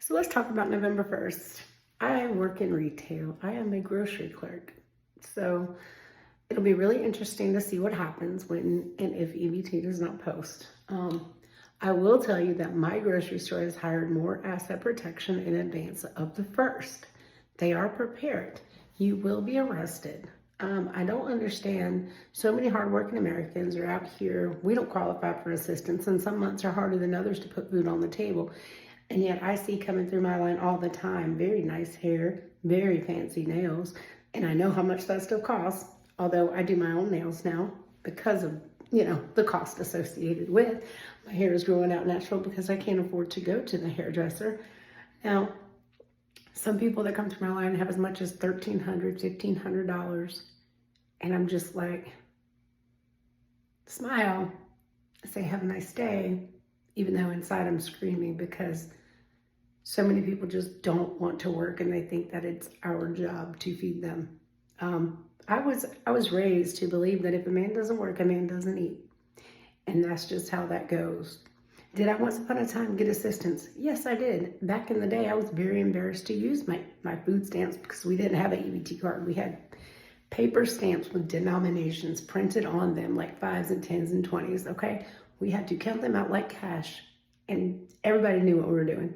So let's talk about November 1st. I work in retail. I am a grocery clerk. So it'll be really interesting to see what happens when and if EBT does not post. I will tell you that my grocery store has hired more asset protection in advance of the 1st. They are prepared. You will be arrested. I don't understand. So many hardworking Americans are out here. We don't qualify for assistance, and some months are harder than others to put food on the table. And yet I see coming through my line all the time, very nice hair, very fancy nails. And I know how much that still costs, although I do my own nails now because of, the cost associated with. My hair is growing out natural because I can't afford to go to the hairdresser. Now, some people that come through my line have as much as $1,300, $1,500. And I'm just like, smile, say have a nice day, even though inside I'm screaming because so many people just don't want to work and they think that it's our job to feed them. I was raised to believe that if a man doesn't work, a man doesn't eat. And that's just how that goes. Did I once upon a time get assistance? Yes, I did. Back in the day, I was very embarrassed to use my food stamps because we didn't have an EBT card. We had paper stamps with denominations printed on them, like 5s and 10s and 20s, okay? We had to count them out like cash, and everybody knew what we were doing.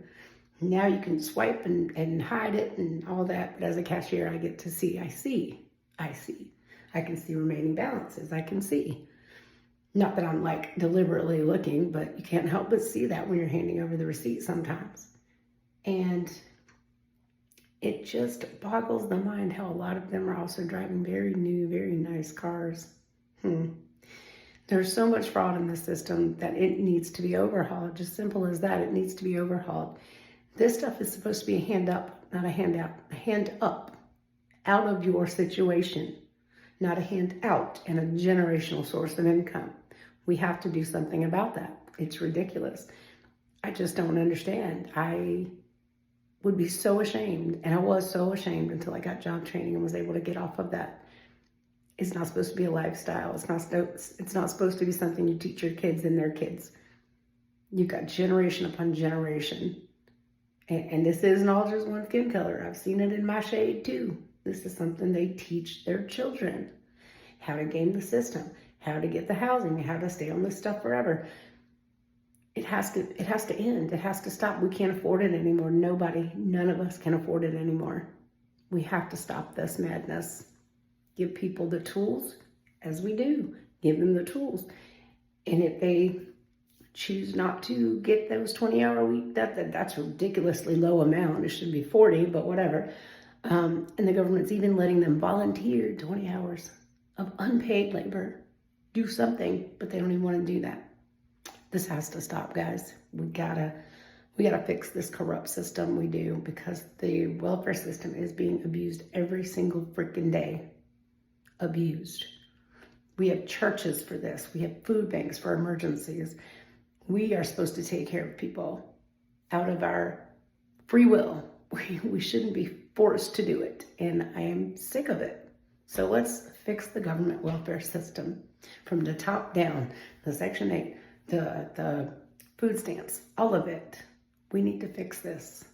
Now you can swipe and hide it and all that, but as a cashier, I get to see. I see. I can see remaining balances. I can see. Not that I'm like deliberately looking, but you can't help but see that when you're handing over the receipt sometimes. And it just boggles the mind how a lot of them are also driving very new, very nice cars. There's so much fraud in the system that it needs to be overhauled. Just simple as that, it needs to be overhauled. This stuff is supposed to be a hand up, not a hand out. A hand up, out of your situation, not a hand out and a generational source of income. We have to do something about that. It's ridiculous. I just don't understand. I would be so ashamed, and I was so ashamed until I got job training and was able to get off of that. It's not supposed to be a lifestyle. It's not supposed to be something you teach your kids and their kids. You've got generation upon generation. And this isn't all just one skin color. I've seen it in my shade too. This is something they teach their children. How to game the system, how to get the housing, how to stay on this stuff forever. It has to end. It has to stop. We can't afford it anymore. None of us can afford it anymore. We have to stop this madness. Give people the tools, as we do. Give them the tools. And if they choose not to get those 20-hour a week, that's a ridiculously low amount. It should be 40, but whatever. And the government's even letting them volunteer 20 hours of unpaid labor. Do something, but they don't even want to do that. This has to stop, guys. We gotta fix this corrupt system. We do, because the welfare system is being abused every single freaking day. Abused. We have churches for this. We have food banks for emergencies. We are supposed to take care of people out of our free will. We shouldn't be forced to do it, and I am sick of it. So let's fix the government welfare system from the top down, the Section 8, the food stamps, all of it. We need to fix this.